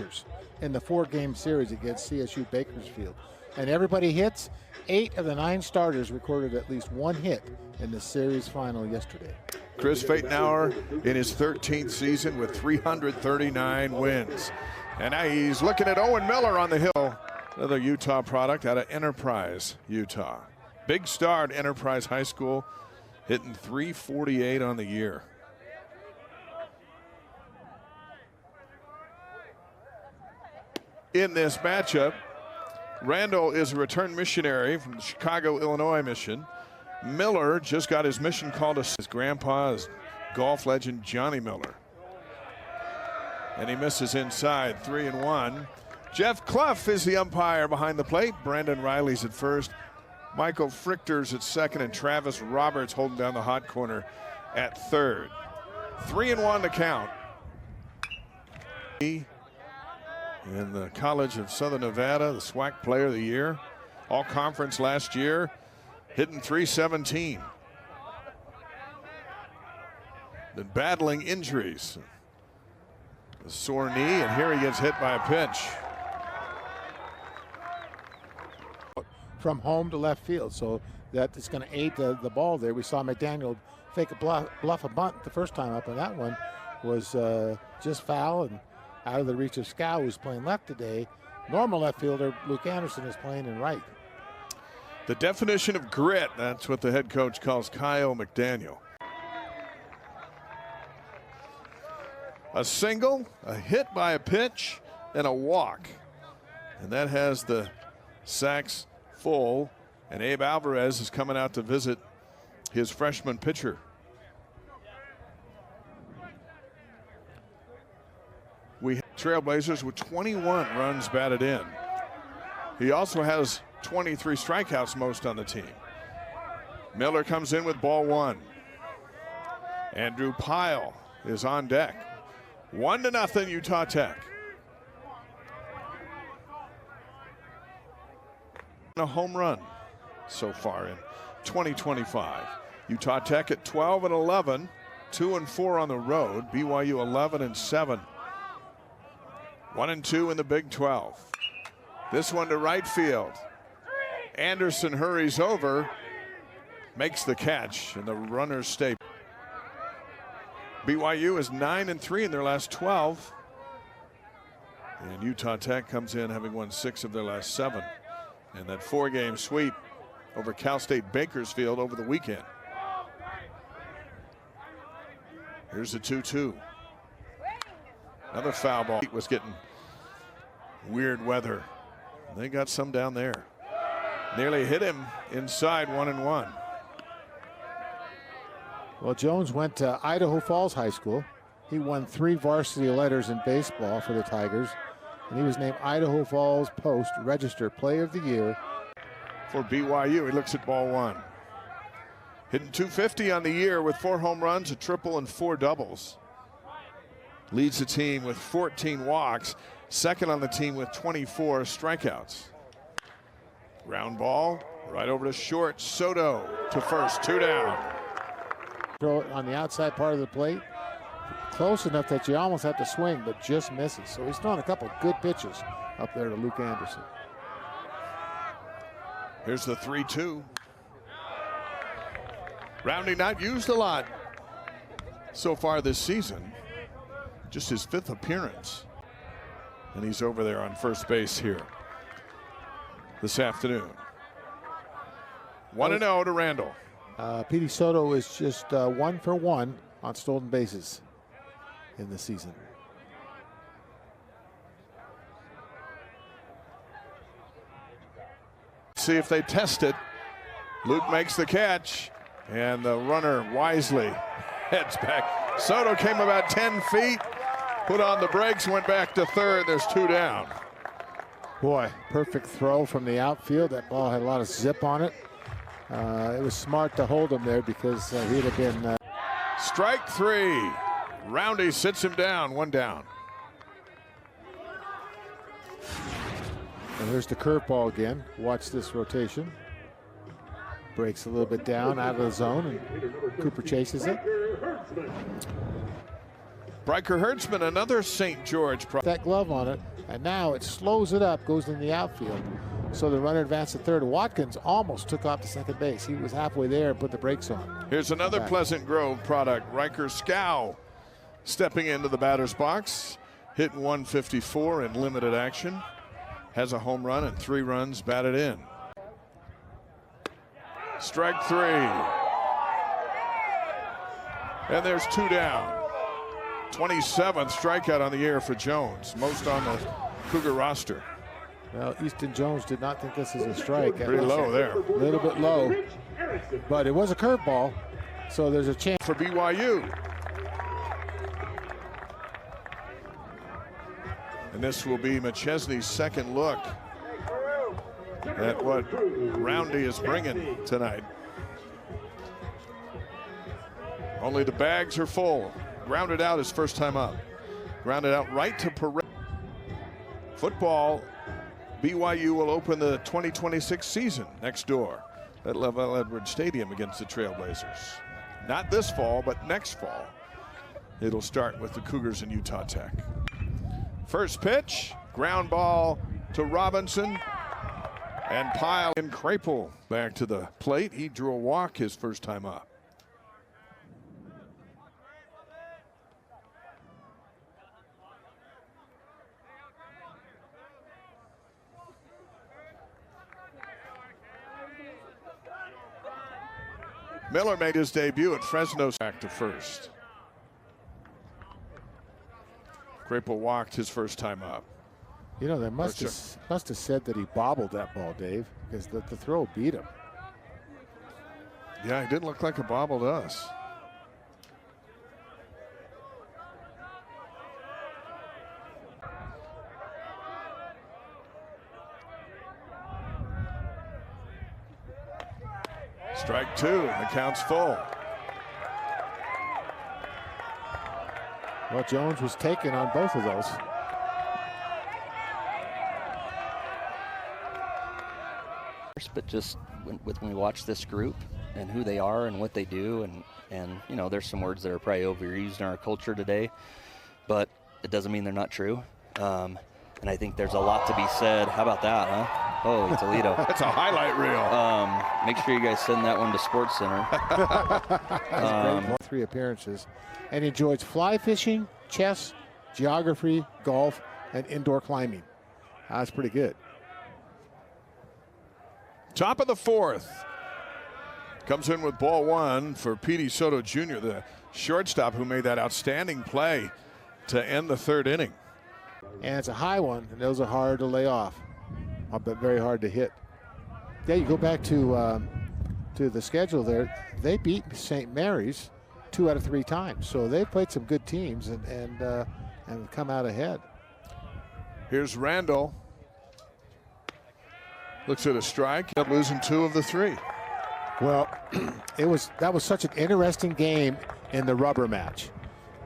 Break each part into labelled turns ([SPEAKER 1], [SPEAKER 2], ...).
[SPEAKER 1] pitchers in the 4-game series against CSU Bakersfield. And everybody hits. 8 of the 9 starters recorded at least 1 hit in the series final yesterday.
[SPEAKER 2] Chris Pfatenauer in his 13th season with 339 wins. And now he's looking at Owen Miller on the hill. Another Utah product out of Enterprise, Utah. Big star at Enterprise High School, hitting .348 on the year. In this matchup, Randall is a return missionary from the Chicago, Illinois mission. Miller just got his mission called to his grandpa is golf legend Johnny Miller. And he misses inside, 3-1. Jeff Clough is the umpire behind the plate. Brandon Riley's at first. Michael Frichter's at second, and Travis Roberts holding down the hot corner at third. 3-1 to count. In the College of Southern Nevada, the SWAC Player of the Year, all conference last year, hitting .317. Been battling injuries. A sore knee, and here he gets hit by a pitch.
[SPEAKER 1] From home to left field, so that is going to aid the ball there. We saw McDaniel fake a bluff a bunt the first time up, and that one was just foul and out of the reach of Scow, who's playing left today. Normal left fielder Luke Anderson is playing in right.
[SPEAKER 2] The definition of grit, that's what the head coach calls Kyle McDaniel. A single, a hit by a pitch, and a walk. And that has the sacks full, and Abe Alvarez is coming out to visit his freshman pitcher. We have Trailblazers with 21 runs batted in. He also has 23 strikeouts, most on the team. Miller comes in with ball 1. Andrew Pyle is on deck. 1-0 Utah Tech. A home run so far in 2025. Utah Tech at 12-11, 2-4 on the road. BYU 11-7, 1-2 in the Big 12. This one to right field. Anderson hurries over, makes the catch, and the runners stay. BYU is 9-3 in their last 12, and Utah Tech comes in having won 6 of their last 7. And that 4-game sweep over Cal State Bakersfield over the weekend. Here's the 2-2. Another foul ball. It was getting weird weather. They got some down there. Nearly hit him inside, 1-1.
[SPEAKER 1] Well, Jones went to Idaho Falls High School. He won 3 varsity letters in baseball for the Tigers, and he was named Idaho Falls Post Register Player of the Year.
[SPEAKER 2] For BYU, he looks at ball 1. Hitting .250 on the year with 4 home runs, a triple, and 4 doubles. Leads the team with 14 walks, second on the team with 24 strikeouts. Ground ball right over to short. Soto to first, 2 down.
[SPEAKER 1] Throw it on the outside part of the plate. Close enough that you almost have to swing, but just misses. So he's throwing a couple of good pitches up there to Luke Anderson.
[SPEAKER 2] Here's the 3-2. Rounding not used a lot so far this season. Just his 5th appearance. And he's over there on first base here this afternoon. 1-0 to Randall.
[SPEAKER 1] Petey Soto is just 1 for 1 on stolen bases in the season.
[SPEAKER 2] See if they test it. Luke makes the catch, and the runner wisely heads back. Soto came about 10 feet, put on the brakes, went back to third. There's 2 down.
[SPEAKER 1] Boy, perfect throw from the outfield. That ball had a lot of zip on it. It was smart to hold him there because he'd have been.
[SPEAKER 2] Strike 3. Roundy sits him down, 1 down.
[SPEAKER 1] And here's the curveball again. Watch this rotation. Breaks a little bit down out of the zone, and Cooper chases it.
[SPEAKER 2] Riker Hertzman, another St. George.
[SPEAKER 1] That glove on it. And now it slows it up, goes in the outfield. So the runner advanced to third. Watkins almost took off to second base. He was halfway there and put the brakes on.
[SPEAKER 2] Here's another Pleasant Grove product. Riker Scow stepping into the batter's box, hitting 154 in limited action. Has a home run and 3 runs batted in. Strike 3. And there's 2 down. 27th strikeout on the year for Jones, most on the Cougar roster.
[SPEAKER 1] Well, Easton Jones did not think this is a strike.
[SPEAKER 2] Pretty low there.
[SPEAKER 1] A little bit low, but it was a curveball, so there's a chance
[SPEAKER 2] for BYU. And this will be McChesney's second look at what Roundy is bringing tonight. Only the bags are full. Grounded out his first time up. Grounded out right to Perez. Football, BYU will open the 2026 season next door at Lavelle Edwards Stadium against the Trailblazers. Not this fall, but next fall. It'll start with the Cougars and Utah Tech. First pitch, ground ball to Robinson. And Pyle and Krapel back to the plate. He drew a walk his first time up. Miller made his debut at Fresno, back to first. Krapel walked his first time up.
[SPEAKER 1] You know, they must have said that he bobbled that ball, Dave, because the throw beat him.
[SPEAKER 2] Yeah, it didn't look like a bobble to us. Strike 2, and the count's full.
[SPEAKER 1] Well, Jones was taken on both of those.
[SPEAKER 3] But just when we watch this group and who they are and what they do, and you know, there's some words that are probably overused in our culture today, but it doesn't mean they're not true. And I think there's a lot to be said. How about that, huh? Holy Toledo.
[SPEAKER 2] That's a highlight reel.
[SPEAKER 3] Make sure you guys send that one to Sports Center.
[SPEAKER 1] Great 3 appearances. And he enjoys fly fishing, chess, geography, golf, and indoor climbing. That's pretty good.
[SPEAKER 2] Top of the 4th. Comes in with ball 1 for Petey Soto Jr., the shortstop who made that outstanding play to end the 3rd inning.
[SPEAKER 1] And it's a high one, and those are hard to lay off, but very hard to hit. Yeah, you go back to the schedule there. They beat St. Mary's 2 out of 3 times, so they've played some good teams and come out ahead.
[SPEAKER 2] Here's Randall. Looks at a strike, losing 2 of the 3.
[SPEAKER 1] Well, that was such an interesting game in the rubber match.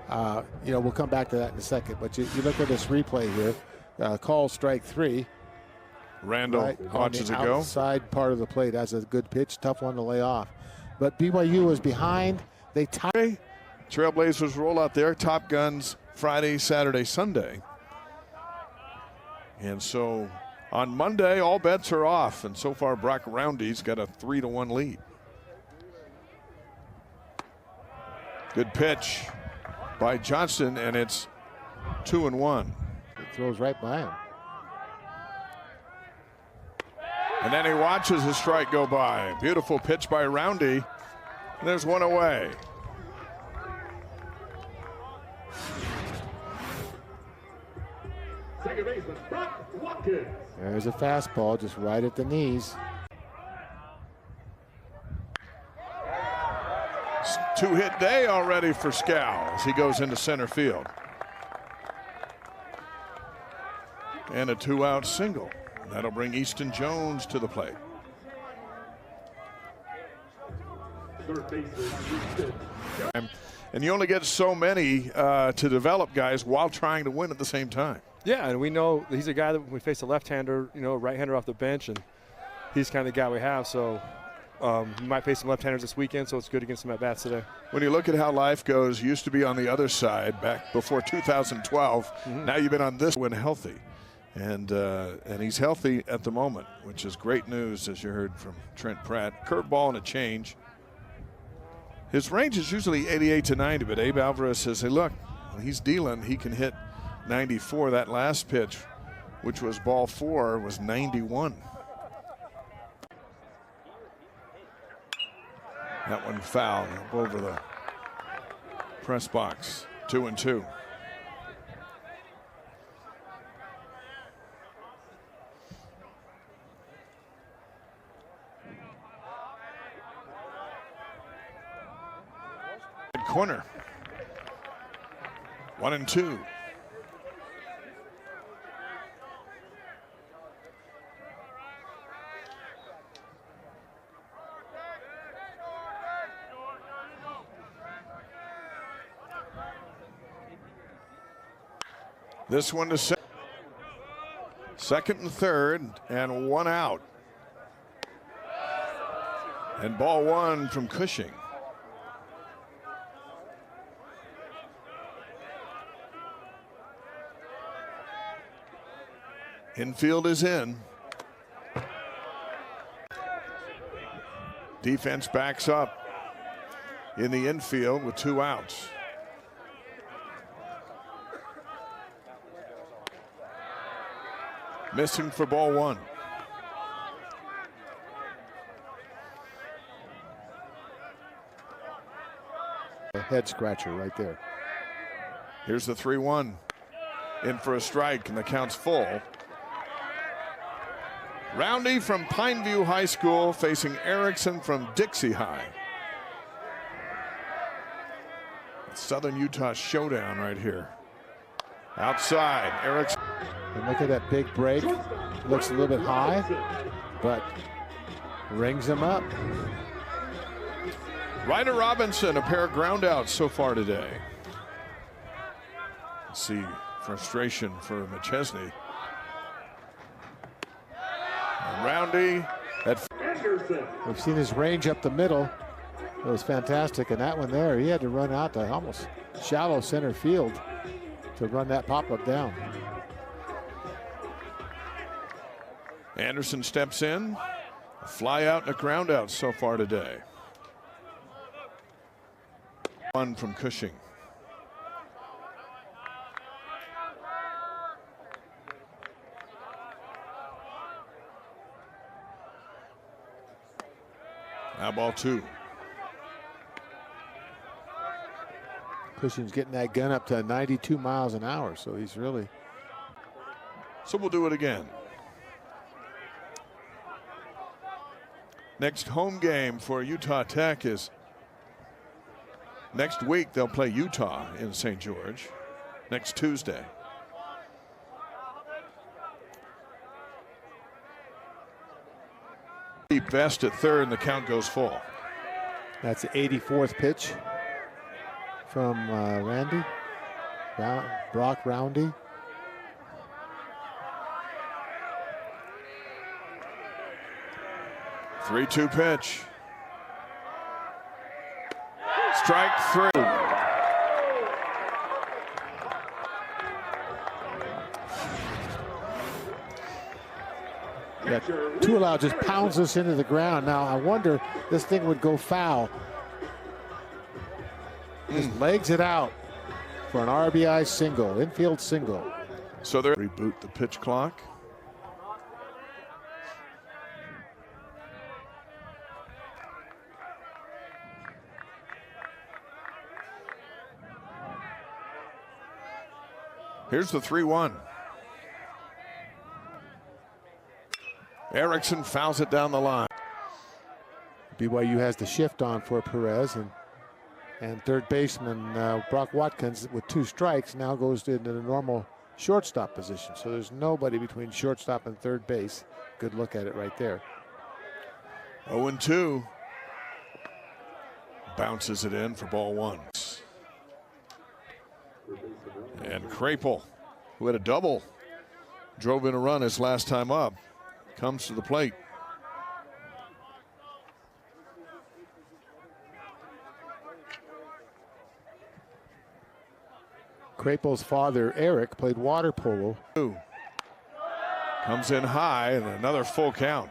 [SPEAKER 1] You know, we'll come back to that in a second, but you look at this replay here. Call strike 3.
[SPEAKER 2] Randall watches it go.
[SPEAKER 1] Outside part of the plate has a good pitch, tough one to lay off. But BYU was behind. They tied.
[SPEAKER 2] Trailblazers roll out their Top Guns Friday, Saturday, Sunday. And so on Monday, all bets are off. And so far, Brock Roundy's got a 3-1 lead. Good pitch by Johnson, and it's 2-1.
[SPEAKER 1] It throws right by him.
[SPEAKER 2] And then he watches his strike go by. Beautiful pitch by Roundy. And there's one away.
[SPEAKER 4] Second baseman, Brock Watkins.
[SPEAKER 1] There's a fastball just right at the knees.
[SPEAKER 2] 2-hit day already for Scow as he goes into center field. And a 2-out single. That'll bring Easton Jones to the plate.
[SPEAKER 4] Third baseman,
[SPEAKER 2] And you only get so many to develop guys while trying to win at the same time.
[SPEAKER 5] Yeah, and we know he's a guy that when we face a left-hander, you know, right-hander off the bench, and he's kind of the guy we have. So we might face some left-handers this weekend, so it's good to get some at-bats today.
[SPEAKER 2] When you look at how life goes, you used to be on the other side back before 2012. Now you've been on this when healthy. And he's healthy at the moment, which is great news, as you heard from Trent Pratt. Curveball and a change. His range is usually 88 to 90, but Abe Alvarez says, hey, look, when he's dealing, he can hit 94. That last pitch, which was ball 4, was 91. That one fouled up over the press box. 2-2. Corner. 1-2. This one to second and third, and 1 out. And ball 1 from Cushing. Infield is in. Defense backs up in the infield with 2 outs. Missing for ball 1.
[SPEAKER 1] A head scratcher right there.
[SPEAKER 2] Here's the 3-1. In for a strike, and the count's full. Roundy from Pineview High School facing Erickson from Dixie High. Southern Utah showdown right here. Outside, Erickson.
[SPEAKER 1] And look at that big break. Looks a little bit high, but rings him up.
[SPEAKER 2] Ryder Robinson, a pair of groundouts so far today. See frustration for McChesney. Roundy.
[SPEAKER 1] We've seen his range up the middle. It was fantastic. And that one there, he had to run out to almost shallow center field to run that pop-up down.
[SPEAKER 2] Anderson steps in. A fly out and a ground out so far today. 1 from Cushing. Now ball 2.
[SPEAKER 1] Cushing's getting that gun up to 92 miles an hour, so he's really.
[SPEAKER 2] So we'll do it again. Next home game for Utah Tech is next week. They'll play Utah in St. George next Tuesday. Deep vest at third, and the count goes full.
[SPEAKER 1] That's the 84th pitch from Randy. Brock Roundy.
[SPEAKER 2] Three-two pitch. Strike 3.
[SPEAKER 1] Yeah, Tulau just pounds this into the ground. Now I wonder this thing would go foul. Just legs it out for an RBI single, infield single.
[SPEAKER 2] So they're reboot the pitch clock. Here's the 3-1. Erickson fouls it down the line.
[SPEAKER 1] BYU has the shift on for Perez, and third baseman Brock Watkins with 2 strikes now goes into the normal shortstop position. So there's nobody between shortstop and third base. Good look at it right there.
[SPEAKER 2] 0-2. Bounces it in for ball 1. And Krapel, who had a double, drove in a run his last time up, comes to the plate.
[SPEAKER 1] Krapel's father, Eric, played water polo.
[SPEAKER 2] Comes in high and another full count.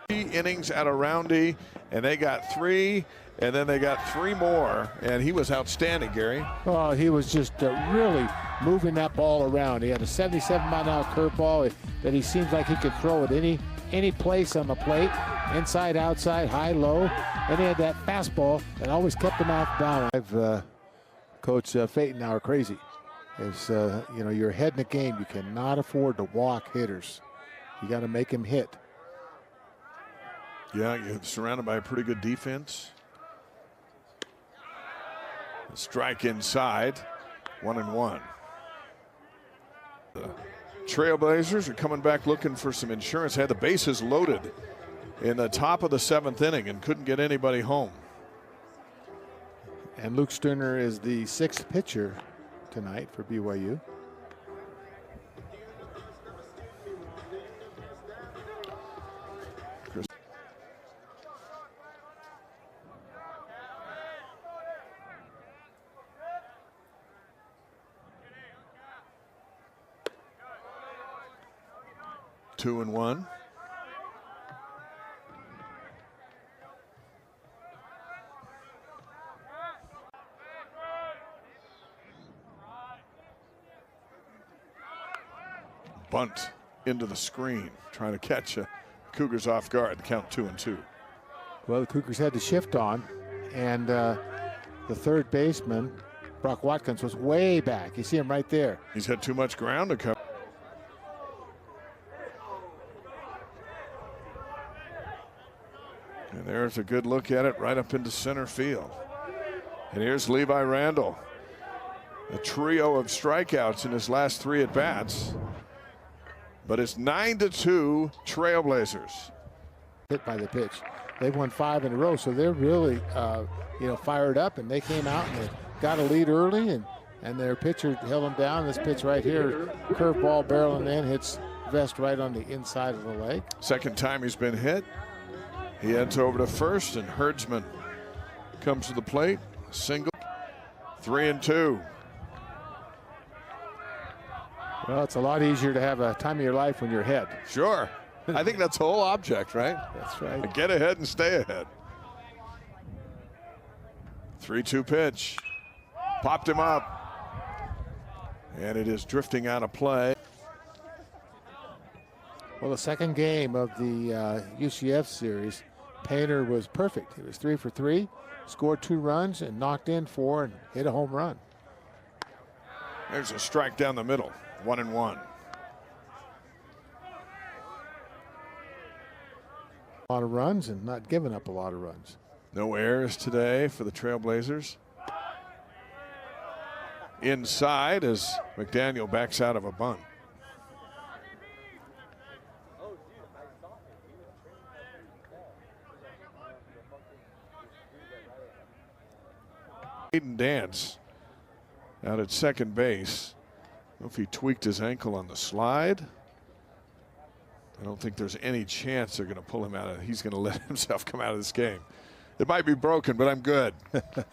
[SPEAKER 2] Innings out of Roundy, and they got 3, and then they got 3 more, and he was outstanding, Gary.
[SPEAKER 1] Oh, he was just really moving that ball around. He had a 77-mile-an-hour curveball that he seems like he could throw at any place on the plate, inside, outside, high, low, and he had that fastball that always kept him off balance. Coach Phaeton crazy. Is you know, you're ahead in the game. You cannot afford to walk hitters. You got to make him hit.
[SPEAKER 2] Yeah, you're surrounded by a pretty good defense. A strike inside, 1-1. The Trailblazers are coming back looking for some insurance. Had the bases loaded in the top of the 7th inning and couldn't get anybody home.
[SPEAKER 1] And Luke Sterner is the 6th pitcher tonight for BYU.
[SPEAKER 2] Two and one. Bunt into the screen, trying to catch Cougars off guard. The count 2-2.
[SPEAKER 1] Well, the Cougars had the shift on, and the third baseman, Brock Watkins, was way back. You see him right there.
[SPEAKER 2] He's had too much ground to cover. And there's a good look at it right up into center field. And here's Levi Randall. A trio of strikeouts in his last 3 at-bats. But it's 9-2 Trailblazers.
[SPEAKER 1] Hit by the pitch. They've won 5 in a row, so they're really you know, fired up, and they came out and they got a lead early, and their pitcher held them down. This pitch right here, curveball barreling in, hits Vest right on the inside of the leg.
[SPEAKER 2] Second time he's been hit. He heads over to first, and Herdsman comes to the plate. Single, 3-2.
[SPEAKER 1] Well, it's a lot easier to have a time of your life when you're ahead.
[SPEAKER 2] Sure. I think that's the whole object, right?
[SPEAKER 1] That's right.
[SPEAKER 2] Get ahead and stay ahead. 3-2 pitch. Popped him up. And it is drifting out of play.
[SPEAKER 1] Well, the second game of the UCF series, Painter was perfect. He was 3 for 3, scored 2 runs, and knocked in 4 and hit a home run.
[SPEAKER 2] There's a strike down the middle, 1-1.
[SPEAKER 1] A lot of runs and not giving up a lot of runs.
[SPEAKER 2] No errors today for the Trailblazers. Inside as McDaniel backs out of a bunt. Aiden Dance out at second base. I don't know if he tweaked his ankle on the slide. I don't think there's any chance they're going to pull him out of. He's going to let himself come out of this game. It might be broken, but I'm good.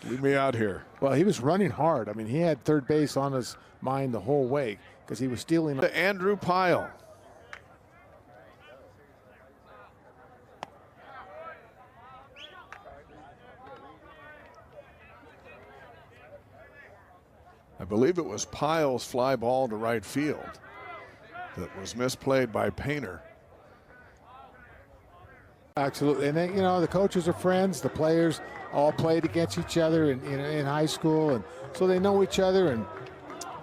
[SPEAKER 2] Leave me out here.
[SPEAKER 1] Well, he was running hard. I mean, he had third base on his mind the whole way because he was stealing.
[SPEAKER 2] To Andrew Pyle. I believe it was Pyle's fly ball to right field that was misplayed by Painter.
[SPEAKER 1] Absolutely, and then, you know, the coaches are friends. The players all played against each other in high school, and so they know each other.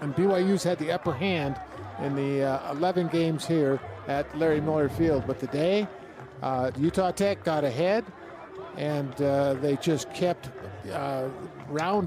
[SPEAKER 1] And BYU's had the upper hand in the 11 games here at Larry Miller Field. But today, Utah Tech got ahead, and they just kept rounding.